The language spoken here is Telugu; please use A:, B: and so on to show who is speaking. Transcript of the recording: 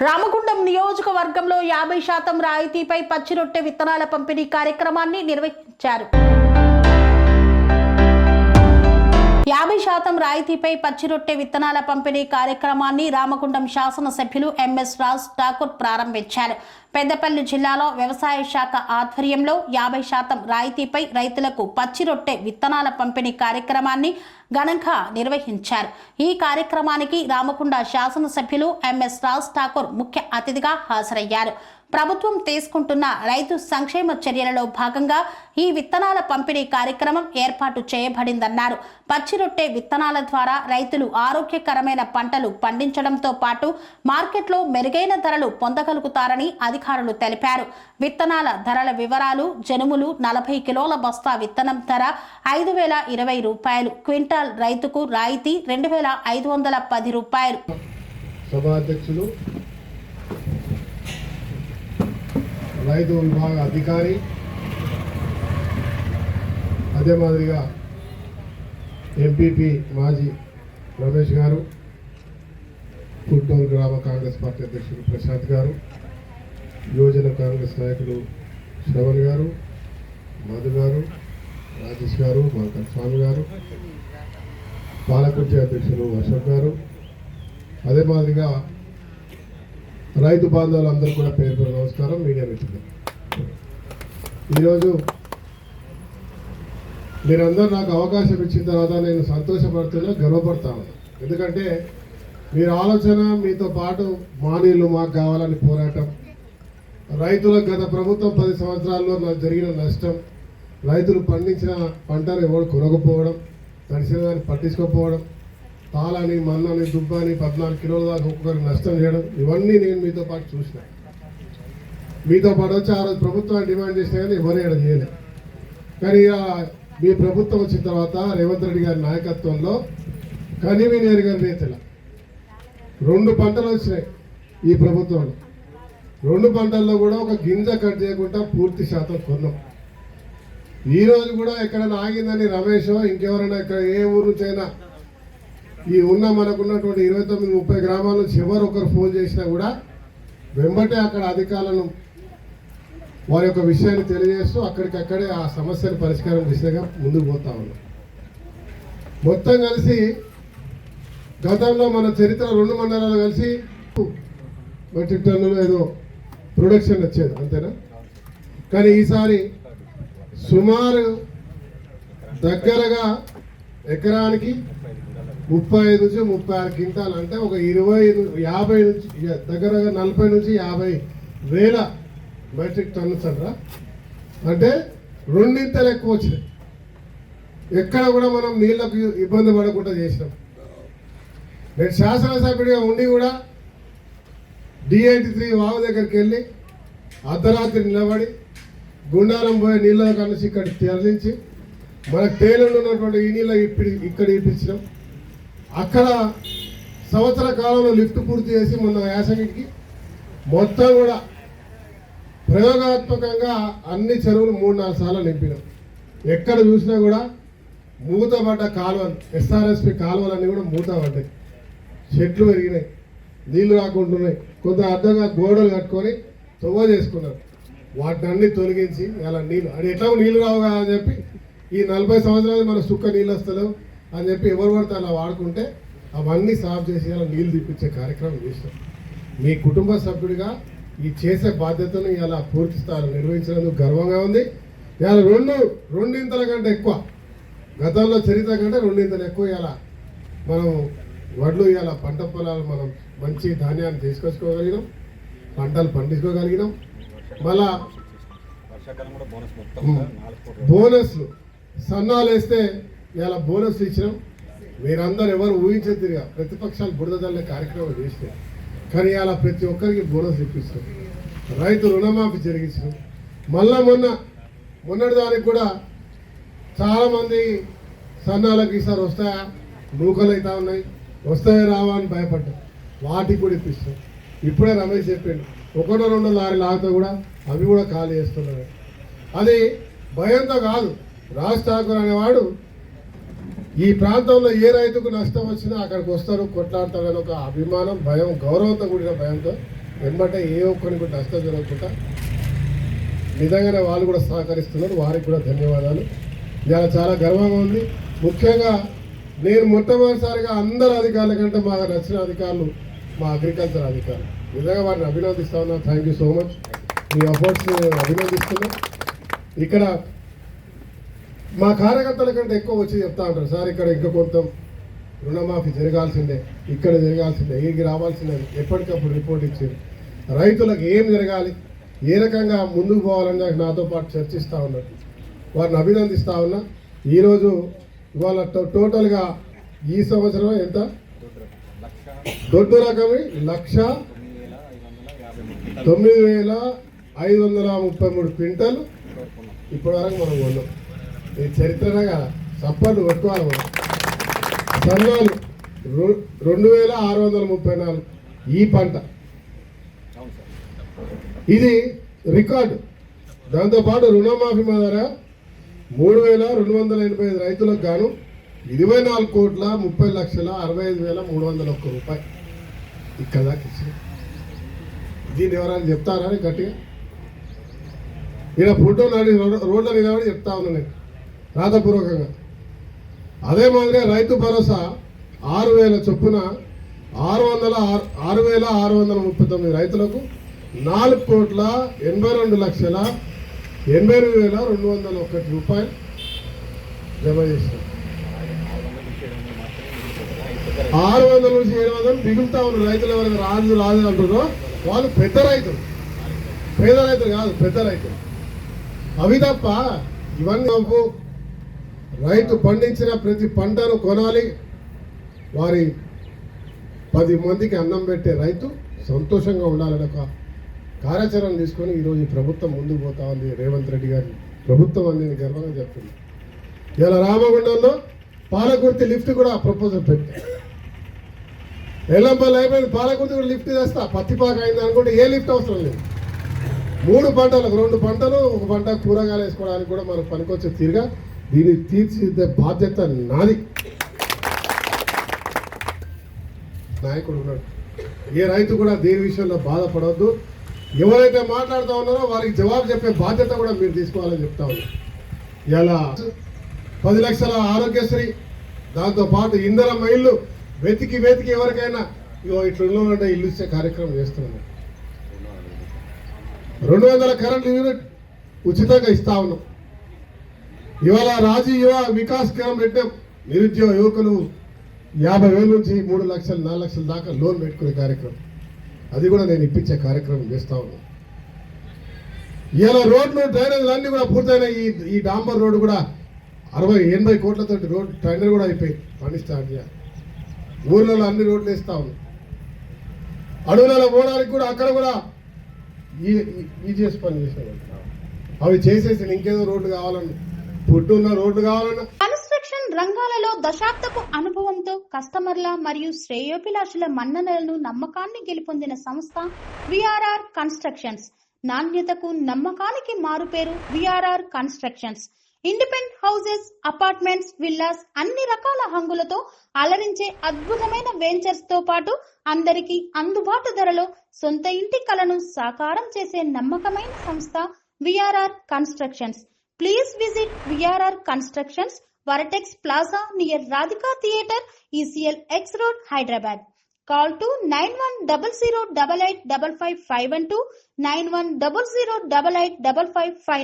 A: రామగుండం నియోజకవర్గంలో 50% రాయితీపై పచ్చి రొట్టె విత్తనాల పంపిణీ కార్యక్రమాన్ని నిర్వహించారు. 50% రాయితీపై పచ్చి రొట్టె విత్తనాల పంపిణీ కార్యక్రమాన్ని రామగుండం శాసనసభ్యులు ఎంఎస్ రాజ్ ఠాకూర్ ప్రారంభించారు. పెద్దపల్లి జిల్లాలో వ్యవసాయ శాఖ ఆధ్వర్యంలో 50% రాయితీపై రైతులకు పచ్చి రొట్టె విత్తనాల పంపిణీ కార్యక్రమాన్ని ఘనంగా నిర్వహించారు. ఈ కార్యక్రమానికి రామగుండ శాసనసభ్యులు ఎంఎస్ రాజ్ ఠాకూర్ ముఖ్య అతిథిగా హాజరయ్యారు. ప్రభుత్వం తీసుకుంటున్న రైతు సంక్షేమ చర్యలలో భాగంగా ఈ విత్తనాల పంపిణీ కార్యక్రమం ఏర్పాటు చేయబడిందన్నారు. పచ్చి రొట్టె విత్తనాల ద్వారా రైతులు ఆరోగ్యకరమైన పంటలు పండించడంతో పాటు మార్కెట్లో మెరుగైన ధరలు పొందగలుగుతారని అధికారులు తెలిపారు. విత్తనాల ధరల వివరాలు: జనుములు 40 కిలోల బస్తా విత్తనం ధర 5,020 రూపాయలు, క్వింటాల్ రైతుకు రాయితీ 2,510 రూపాయలు.
B: సభాధ్యక్షులు, రైతు విభాగ అధికారి, అదే మాదిరిగా ఎంపీపీ మాజీ రమేష్ గారు, కుట్టూరు గ్రామ కాంగ్రెస్ పార్టీ అధ్యక్షులు ప్రశాంత్ గారు, యువజన కాంగ్రెస్ నాయకులు శ్రవణ్ గారు, మధు గారు, రాజేష్ గారు, మాంకర్ స్వామి గారు, పాలకుర్తి అధ్యక్షులు అశోక్ గారు, అదే మాదిరిగా రైతు బాంధవులందరూ కూడా పేరు పేరు నమస్కారం. మీడియా మిత్రులు, ఈరోజు మీరందరూ నాకు అవకాశం ఇచ్చిన తర్వాత నేను సంతోషపడుతున్నా, గర్వపడతాను. ఎందుకంటే మీరు ఆలోచన, మీతో పాటు మా నీళ్ళు మాకు కావాలని పోరాటం, రైతులకు గత ప్రభుత్వం 10 సంవత్సరాల్లో జరిగిన నష్టం, రైతులు పండించిన పంటను ఎవరు కొనకపోవడం, తడిసిన దాన్ని పట్టించుకోకపోవడం, తాళని మన్నని దుబ్బని 14 కిలోల దాకా ఒక్కొక్కరికి నష్టం చేయడం, ఇవన్నీ నేను మీతో పాటు చూసిన. మీతో పాటు వచ్చి ఆ రోజు ప్రభుత్వాన్ని డిమాండ్ చేసినా కానీ ఎవరే చేయలేదు. కానీ ఇక మీ ప్రభుత్వం వచ్చిన తర్వాత రేవంత్ రెడ్డి గారి నాయకత్వంలో కనివినేరు గారి నేతల 2 పంటలు వచ్చినాయి ఈ ప్రభుత్వంలో. 2 పంటల్లో కూడా ఒక గింజ కట్ చేయకుండా పూర్తి శాతం కొన్నాం. ఈరోజు కూడా ఎక్కడైనా ఆగిందని రమేష్ ఇంకెవరైనా ఇక్కడ ఏ ఊరు నుంచైనా ఈ మనకున్నటువంటి 29-30 గ్రామాల నుంచి ఎవరొకరు ఫోన్ చేసినా కూడా వెంబటే అక్కడ అధికారులను వారి యొక్క విషయాన్ని తెలియజేస్తూ అక్కడికక్కడే ఆ సమస్యను పరిష్కారం దిశగా ముందుకు పోతా ఉన్నాం. మొత్తం కలిసి గతంలో మన చరిత్ర 2 మండలాలు కలిసి మెట్రిక్ టన్నులు ఏదో ప్రొడక్షన్ వచ్చేది, అంతేనా? కానీ ఈసారి సుమారు దగ్గరగా ఎకరానికి 35 నుంచి 36 క్వింటాలు, అంటే ఒక 50 నుంచి దగ్గరగా 40 నుంచి 50 వేల మెట్రిక్ టన్నులు అంటారా, అంటే 2 ఎక్కువ వచ్చినాయి. ఎక్కడ కూడా మనం నీళ్లకు ఇబ్బంది పడకుండా చేసినాం. నేను శాసనసభ్యుడిగా ఉండి కూడా D83 వాగు దగ్గరికి వెళ్ళి అర్ధరాత్రి నిలబడి గుండారం పోయే నీళ్ళ కలిసి ఇక్కడ తరలించి మనకు తేలిండి ఉన్నటువంటి ఈ నీళ్ళ ఇక్కడ ఇప్పించినాం. అక్కడ సంవత్సర కాలంలో లిఫ్ట్ పూర్తి చేసి మొన్న యాసంగికి మొత్తం కూడా ప్రయోగాత్మకంగా అన్ని చెరువులు 3-4 సార్లు నింపినాం. ఎక్కడ చూసినా కూడా మూతపడ్డ కాలువలు, SRSP కాలువలన్నీ కూడా మూతపడ్డాయి, చెట్లు పెరిగినాయి, నీళ్లు రాకుంటున్నాయి. కొంత అర్థంగా గోడలు కట్టుకొని తొవ్వ చేసుకున్నారు. వాటిని అన్ని తొలగించి ఇలా నీళ్ళు అది ఎట్లా నీళ్ళు రావు కదా అని చెప్పి ఈ 40 సంవత్సరాలు మన సుక్క నీళ్ళు వస్తలేవు అని చెప్పి ఎవరు పడితే అలా వాడుకుంటే అవన్నీ సాఫ్ చేసి అలా నీళ్ళు తీపించే కార్యక్రమం చేసినాం. మీ కుటుంబ సభ్యుడిగా ఈ చేసే బాధ్యతను ఇలా పూర్తి స్థాయిలో నిర్వహించినందుకు గర్వంగా ఉంది. ఇలా రెండింతల కంటే ఎక్కువ, గతంలో చరిత్ర కంటే 2 ఎక్కువ ఇలా మనం వడ్లు ఇలా పంట పొలాలు మనం మంచి ధాన్యాన్ని తీసుకొచ్చుకోగలిగినాం, పంటలు పండించుకోగలిగినాం. మళ్ళా బోనస్లు సన్నాలు వేస్తే ఇలా బోనస్లు ఇచ్చినాం. మీరందరూ ఎవరు ఊహించేదిగా ప్రతిపక్షాలు బురద జల్లే కార్యక్రమం చేసినాయి. కానీ ఇలా ప్రతి ఒక్కరికి బోనస్ ఇప్పిస్తాం. రైతు రుణమాఫీ జరిగించినాం. మళ్ళా మొన్నటి దానికి కూడా చాలామంది సన్నాలకు ఈసారి వస్తాయా, నూకలు అవుతా ఉన్నాయి, వస్తాయా రావా అని భయపడ్డాం. వాటికి కూడా ఇప్పిస్తాం. ఇప్పుడే రమేష్ చెప్పిండు 1-2 లారీలు ఆగితే కూడా అవి కూడా ఖాళీ చేస్తున్నారు. అది భయంతో కాదు, రాజ్ ఠాకూర్ అనేవాడు ఈ ప్రాంతంలో ఏ రైతుకు నష్టం వచ్చినా అక్కడికి వస్తారు, కొట్లాడతారని ఒక అభిమానం, భయం, గౌరవంతో కూడిన భయంతో వెంబటే ఏ ఒక్కరిని కూడా నష్టం జరగకుండా నిజంగానే వాళ్ళు కూడా సహకరిస్తున్నారు. వారికి కూడా ధన్యవాదాలు. ఇవాళ చాలా గర్వంగా ఉంది. ముఖ్యంగా నేను మొట్టమొదటిసారిగా అందరు అధికారుల కంటే బాగా నచ్చిన అధికారులు మా అగ్రికల్చర్ అధికారులు. నిజంగా వారిని అభినందిస్తా ఉన్నా. Thank you so much. మీ అఫోర్ట్స్ అభినందిస్తున్నా. ఇక్కడ మా కార్యకర్తల కంటే ఎక్కువ వచ్చి చెప్తా ఉంటారు, సార్ ఇక్కడ ఇంకా కొంత రుణమాఫీ జరగాల్సిందే, ఇక్కడ జరగాల్సిందే, ఈకి రావాల్సిందే, ఎప్పటికప్పుడు రిపోర్ట్ ఇచ్చారు. రైతులకు ఏం జరగాలి, ఏ రకంగా ముందుకు పోవాలని నాతో పాటు చర్చిస్తూ ఉన్నారు. వారిని అభినందిస్తూ ఉన్నా. ఈరోజు ఇవాళ టోటల్గా ఈ సంవత్సరం ఎంత దొడ్డు రకమే 1,09,533 క్వింటాలు ఇప్పటి వరకు మనం కొన్నాం. ఈ చరిత్రనే కదా, సప్పట్లు కొట్టుకోవాలి. మనం సన్నాలు 2,634 ఈ పంట, ఇది రికార్డు. దాంతోపాటు రుణమాఫీ మాదిర 3,285 రైతులకు గాను 24,30,65,301 రూపాయలు ఇక్కడ దాకా ఇచ్చింది. దీన్ని ఎవరైనా చెప్తారా అని గట్టిగా ఇలా ఫోటో నాడి రోడ్ల నిలబడి చెప్తా ఉన్నాను నేను రాతపూర్వకంగా. అదే మాదిరిగా రైతు భరోసా 6,000 చొప్పున 6,639 రైతులకు 4,82,82,201 రూపాయలు జమ చేశారు. 600 నుంచి 700 మిగులుతా ఉన్న రైతులు ఎవరైనా రాజు అంటున్నారో వాళ్ళు పెద్ద రైతులు, పేద రైతులు కాదు, పెద్ద రైతులు. అవి తప్ప ఇవన్నీ రైతు పండించిన ప్రతి పంటను కొనాలి. వారి 10 మందికి అన్నం పెట్టే రైతు సంతోషంగా ఉండాలని ఒక కార్యాచరణ తీసుకొని ఈరోజు ప్రభుత్వం ముందుకు పోతా ఉంది. రేవంత్ రెడ్డి గారి ప్రభుత్వం అని నేను గర్వంగా చెప్తున్నాను. ఇలా రామగుండంలో పాలకుర్తి లిఫ్ట్ కూడా ప్రపోజల్ పెట్టారు. ఎల్లంపల్లి అయిపోయింది, పాలకుర్తి కూడా లిఫ్ట్ చేస్తా. పత్తిపాక అయింది అనుకుంటే ఏ లిఫ్ట్ అవసరం లేదు. 3 పంటలకు 2 పంటలు, 1 పంట కూరగాయలు వేసుకోవడానికి కూడా మనకు పనికొచ్చే తీరుగా దీన్ని తీర్చిదిద్దే బాధ్యత నాది. నాయకుడు ఉన్నాడు. ఏ రైతు కూడా దేని విషయంలో బాధపడవద్దు. ఎవరైతే మాట్లాడుతూ ఉన్నారో వారికి జవాబు చెప్పే బాధ్యత కూడా మీరు తీసుకోవాలని చెప్తా ఉన్నారు. ఇలా 10 లక్షల ఆరోగ్యశ్రీ, దాంతోపాటు ఇందిరమ్మ ఇల్లు వెతికి ఎవరికైనా ఇట్లా ఇల్లు ఇచ్చే కార్యక్రమం చేస్తున్నాం. 200 కరెంట్ యూనిట్ ఉచితంగా ఇస్తా ఉన్నాం. ఇవాళ రాజీవ్ యువ వికాస్ కేంద్రం పెట్టాం. నిరుద్యోగ యువకులు 50,000 నుంచి 3 లక్షలు 4 లక్షల దాకా లోన్ పెట్టుకునే కార్యక్రమం, అది కూడా నేను ఇప్పించే కార్యక్రమం చేస్తా ఉన్నాను. ఇలా రోడ్లు డ్రైనేజీలు అన్నీ కూడా పూర్తయిన ఈ డాంబర్ రోడ్డు కూడా 60-80 కోట్లతో రోడ్ టెండర్ కూడా అయిపోయి పని స్టార్ట్ చేయాలి. ఊర్లలో అన్ని రోడ్లు వేస్తా ఉన్నాం. అడవులలో పోవడానికి కూడా అక్కడ కూడా ఈ చేసి పని చేసాను. అవి చేసేసి ఇంకేదో రోడ్లు కావాలని, పుట్టున్న రోడ్లు కావాలన్నా.
A: కన్స్ట్రక్షన్ రంగాలలో దశాబ్దపు అనుభవంతో కస్టమర్ల మరియు శ్రేయోభిలాషుల మన్ననలను, నమ్మకాన్ని గెలుపొందిన సంస్థ విఆర్ఆర్ కన్స్ట్రక్షన్స్. నాణ్యతకు నమ్మకానికి మారుపేరు VRR constructions. Independent houses, apartments, villas, అన్ని రకాల హంగులతో అలరించే అద్భుతమైన వెంచర్స్ తో పాటు అందరికీ అందుబాటు ధరలో సొంత ఇంటి కలను సాకారం చేసే నమ్మకమైన సంస్థ VRR constructions. Please visit VRR Constructions, Varatex Plaza near Radhika Theatre, ECL X Road, Hyderabad. Call to 9100885551 9100885559.